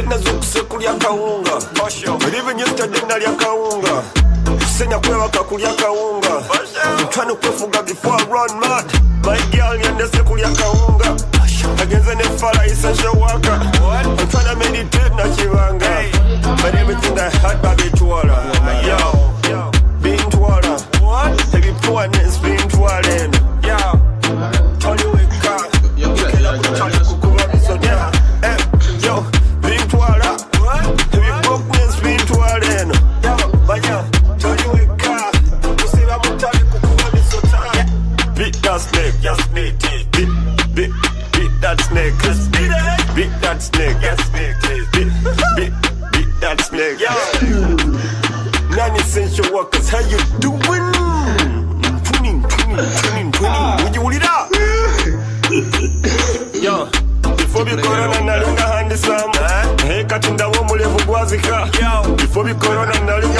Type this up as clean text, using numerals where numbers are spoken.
nazukuse kulya kawunga even yesterday nalya kawunga kusenya kwewaka kulya kawunga I'm trying to kwefuga before I run mad my girl yendese kulya kawunga agenze nefala essential worker I'm trying to meditate na kibanga but everything I had baby twala yo being twala heavy poorness being twalen yo Tony weka kila kuchali kukuwa misoja yo being twala heavy poorness being twalen yo banya Tony weka kusiba mutali kukuwa misoja beat that snake yes beat that snake beat that snake yes beat that snake non-essential workers how you doing tuning ujiulira yo before bikorona nalinga handsome kati ndawo mulevu gwazika before bikorona nalinga